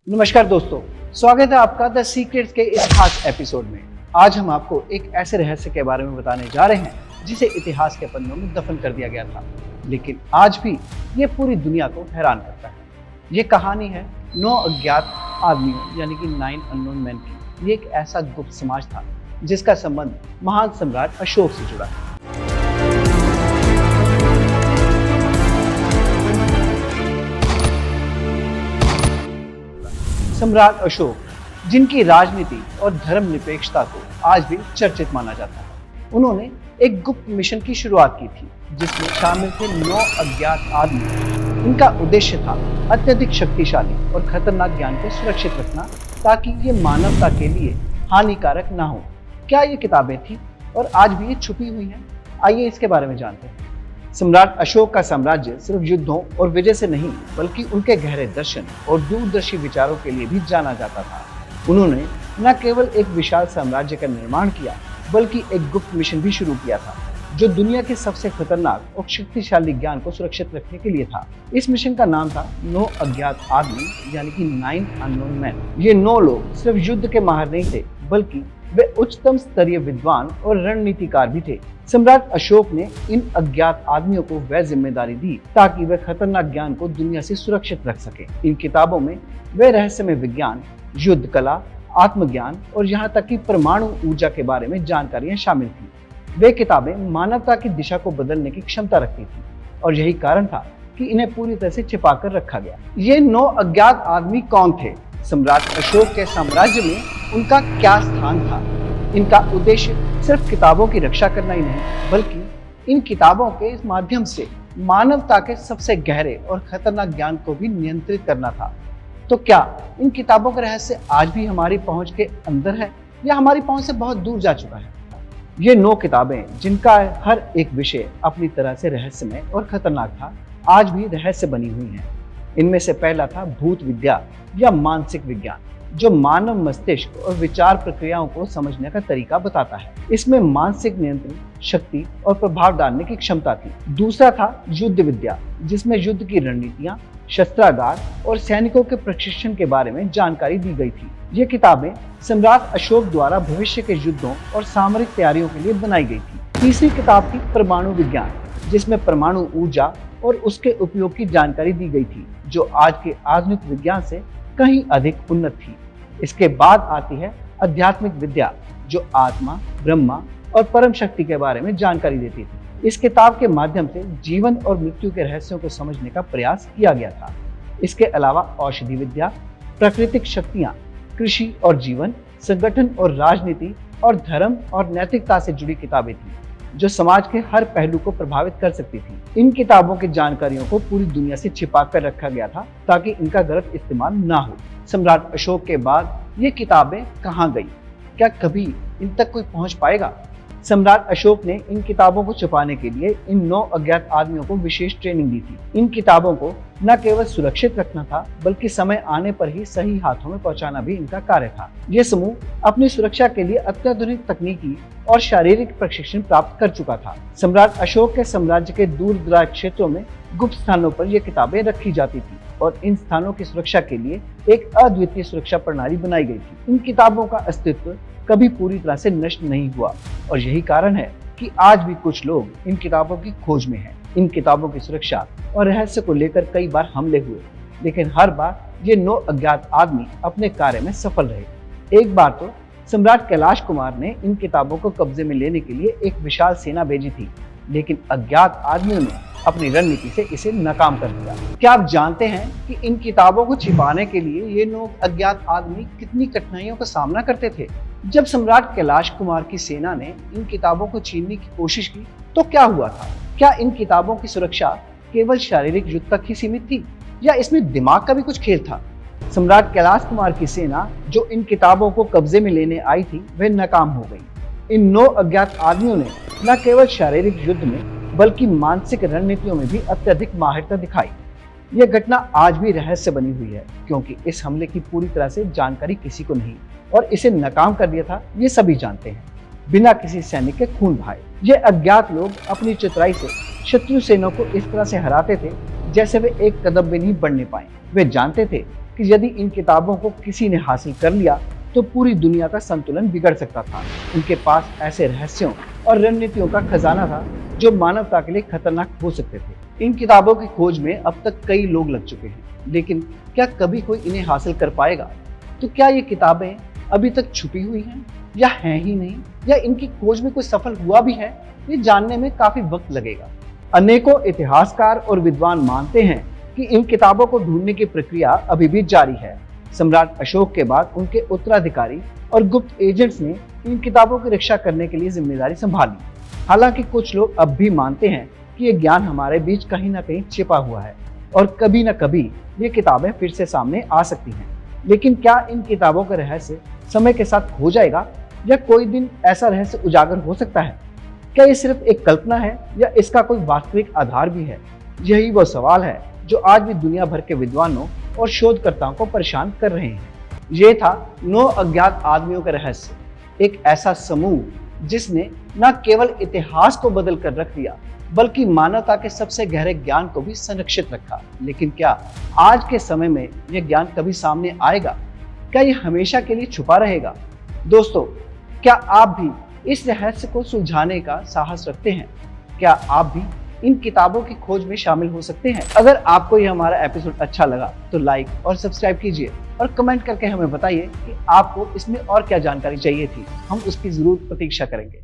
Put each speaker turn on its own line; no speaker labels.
नमस्कार दोस्तों, स्वागत है आपका द सीक्रेट्स के इस खास एपिसोड में। आज हम आपको एक ऐसे रहस्य के बारे में बताने जा रहे हैं जिसे इतिहास के पन्नों में दफन कर दिया गया था, लेकिन आज भी ये पूरी दुनिया को हैरान करता है। ये कहानी है 9 अज्ञात आदमियों यानी कि 9 अननोन मैन की। ये एक ऐसा गुप्त समाज था जिसका संबंध महान सम्राट अशोक से जुड़ा है। सम्राट अशोक, जिनकी राजनीति और धर्मनिरपेक्षता को आज भी चर्चित माना जाता है, उन्होंने एक गुप्त मिशन की शुरुआत की थी जिसमें शामिल थे 9 अज्ञात आदमी। इनका उद्देश्य था अत्यधिक शक्तिशाली और खतरनाक ज्ञान को सुरक्षित रखना ताकि ये मानवता के लिए हानिकारक ना हो। क्या ये किताबें थी और आज भी ये छुपी हुई हैं? आइए इसके बारे में जानते हैं। सम्राट अशोक का साम्राज्य सिर्फ युद्धों और विजय से नहीं बल्कि उनके गहरे दर्शन और दूरदर्शी विचारों के लिए भी जाना जाता था। उन्होंने न केवल एक विशाल साम्राज्य का निर्माण किया बल्कि एक गुप्त मिशन भी शुरू किया था जो दुनिया के सबसे खतरनाक और शक्तिशाली ज्ञान को सुरक्षित रखने के लिए था। इस मिशन का नाम था 9 अज्ञात आदमी यानी कि 9 अननोन मैन। ये 9 लोग सिर्फ युद्ध के माहिर नहीं थे बल्कि वे उच्चतम स्तरीय विद्वान और रणनीतिकार भी थे। सम्राट अशोक ने इन अज्ञात आदमियों को वह जिम्मेदारी दी ताकि वे खतरनाक ज्ञान को दुनिया से सुरक्षित रख सके। इन किताबों में वे रहस्यमय विज्ञान, युद्ध कला, आत्मज्ञान और यहाँ तक कि परमाणु ऊर्जा के बारे में जानकारियां शामिल थी। वे किताबें मानवता की दिशा को बदलने की क्षमता रखती थी और यही कारण था कि इन्हें पूरी तरह से छिपा कर रखा गया। ये 9 अज्ञात आदमी कौन थे? सम्राट अशोक के साम्राज्य में उनका क्या स्थान था? इनका उद्देश्य सिर्फ किताबों की रक्षा करना ही नहीं बल्कि इन किताबों के माध्यम से मानवता के सबसे गहरे और खतरनाक ज्ञान को भी नियंत्रित करना था। तो क्या इन किताबों का रहस्य आज भी हमारी पहुंच के अंदर है या हमारी पहुंच से बहुत दूर जा चुका है? ये 9 किताबें जिनका हर एक विषय अपनी तरह से रहस्यमय और खतरनाक था, आज भी रहस्य बनी हुई हैं। इनमें से पहला था भूत विद्या या मानसिक विज्ञान, जो मानव मस्तिष्क और विचार प्रक्रियाओं को समझने का तरीका बताता है। इसमें मानसिक नियंत्रण, शक्ति और प्रभाव डालने की क्षमता थी। दूसरा था युद्ध विद्या, जिसमें युद्ध की रणनीतियां, शस्त्रागार और सैनिकों के प्रशिक्षण के बारे में जानकारी दी गई थी। ये किताबें सम्राट अशोक द्वारा भविष्य के युद्धों और सामरिक तैयारियों के लिए बनाई गई थी। तीसरी किताब थी परमाणु विज्ञान, जिसमें परमाणु ऊर्जा और उसके उपयोग की जानकारी दी गई थी, जो आज के आधुनिक विज्ञान से कहीं अधिक उन्नत थी। इसके बाद आती है आध्यात्मिक विद्या, जो आत्मा, ब्रह्मा और परम शक्ति के बारे में जानकारी देती थी। इस किताब के माध्यम से जीवन और मृत्यु के रहस्यों को समझने का प्रयास किया गया था। इसके अलावा औषधि विद्या, प्राकृतिक शक्तियाँ, कृषि और जीवन, संगठन और राजनीति और धर्म और नैतिकता से जुड़ी किताबें थी जो समाज के हर पहलू को प्रभावित कर सकती थी। इन किताबों की जानकारियों को पूरी दुनिया से छिपा कर रखा गया था ताकि इनका गलत इस्तेमाल ना हो। सम्राट अशोक के बाद ये किताबें कहाँ गई? क्या कभी इन तक कोई पहुंच पाएगा? सम्राट अशोक ने इन किताबों को छुपाने के लिए इन 9 अज्ञात आदमियों को विशेष ट्रेनिंग दी थी। इन किताबों को न केवल सुरक्षित रखना था बल्कि समय आने पर ही सही हाथों में पहुंचाना भी इनका कार्य था। ये समूह अपनी सुरक्षा के लिए अत्याधुनिक तकनीकी और शारीरिक प्रशिक्षण प्राप्त कर चुका था। सम्राट अशोक के साम्राज्य के दूर दराज क्षेत्रों में गुप्त स्थानों पर ये किताबें रखी जाती थी और इन स्थानों की सुरक्षा के लिए एक अद्वितीय सुरक्षा प्रणाली बनाई गई थी। इन किताबों का अस्तित्व कभी पूरी तरह से नष्ट नहीं हुआ और यही कारण है कि आज भी कुछ लोग इन किताबों की खोज में हैं। इन किताबों की सुरक्षा और रहस्य को लेकर कई बार हमले हुए, लेकिन हर बार ये 9 अज्ञात आदमी अपने कार्य में सफल रहे। एक बार तो सम्राट कैलाश कुमार ने इन किताबों को कब्जे में लेने के लिए एक विशाल सेना भेजी थी, लेकिन अज्ञात आदमियों ने अपनी रणनीति से इसे नाकाम कर दिया। क्या आप जानते हैं कि इन किताबों को छिपाने के लिए ये 9 अज्ञात आदमी कितनी कठिनाइयों का सामना करते थे? जब सम्राट कैलाश कुमार की सेना ने इन किताबों को छीनने की कोशिश की तो क्या हुआ था? क्या इन किताबों की सुरक्षा केवल शारीरिक युद्ध तक ही सीमित थी या इसमें दिमाग का भी कुछ खेल था? सम्राट कैलाश कुमार की सेना जो इन किताबों को कब्जे में लेने आई थी वह नाकाम हो गई। इन 9 अज्ञात आदमियों ने न केवल शारीरिक युद्ध में बल्कि मानसिक रणनीतियों में भी अत्यधिक माहिरता दिखाई। यह घटना आज भी रहस्य बनी हुई है क्योंकि इस हमले की पूरी तरह से जानकारी किसी को नहीं और इसे नाकाम कर दिया था ये सभी जानते हैं, बिना किसी सैनिक के खून बहाए। ये अज्ञात लोग अपनी चतुराई से शत्रु सेना को इस तरह से हराते थे जैसे वे एक कदम भी नहीं बढ़ने पाए। वे जानते थे कि यदि इन किताबों को किसी ने हासिल कर लिया तो पूरी दुनिया का संतुलन बिगड़ सकता था। उनके पास ऐसे रहस्यों और रणनीतियों का खजाना था जो मानवता के लिए खतरनाक हो सकते थे। इन किताबों की खोज में अब तक कई लोग लग चुके हैं, लेकिन क्या कभी कोई इन्हें हासिल कर पाएगा? तो क्या ये किताबें अभी तक छुपी हुई हैं या हैं ही नहीं, या इनकी खोज में कोई सफल हुआ भी है? ये जानने में काफी वक्त लगेगा। अनेकों इतिहासकार और विद्वान मानते हैं कि इन किताबों को ढूंढने की प्रक्रिया अभी भी जारी है। सम्राट अशोक के बाद उनके उत्तराधिकारी और गुप्त एजेंट्स ने इन किताबों की रक्षा करने के लिए जिम्मेदारी संभाली। हालांकि कुछ लोग अब भी मानते हैं कि ये ज्ञान हमारे बीच कहीं ना कहीं छिपा हुआ है और कभी न कभी ये किताबें फिर से सामने आ सकती हैं। लेकिन क्या इन किताबों का रहस्य समय के साथ खो जाएगा, या कोई दिन ऐसा रहस्य उजागर हो सकता है? क्या ये सिर्फ एक कल्पना है या इसका कोई वास्तविक आधार भी है? यही वो सवाल है जो आज भी दुनिया भर के विद्वानों और शोधकर्ताओं को परेशान कर रहे हैं। ये था 9 अज्ञात आदमियों का रहस्य, एक ऐसा समूह जिसने न केवल इतिहास को बदल कर रख दिया बल्कि मानवता के सबसे गहरे ज्ञान को भी संरक्षित रखा। लेकिन क्या आज के समय में यह ज्ञान कभी सामने आएगा? क्या यह हमेशा के लिए छुपा रहेगा? दोस्तों, क्या आप भी इस रहस्य को सुलझाने का साहस रखते हैं? क्या आप भी इन किताबों की खोज में शामिल हो सकते हैं? अगर आपको यह हमारा एपिसोड अच्छा लगा तो लाइक और सब्सक्राइब कीजिए और कमेंट करके हमें बताइए कि आपको इसमें और क्या जानकारी चाहिए थी। हम उसकी जरूर प्रतीक्षा करेंगे।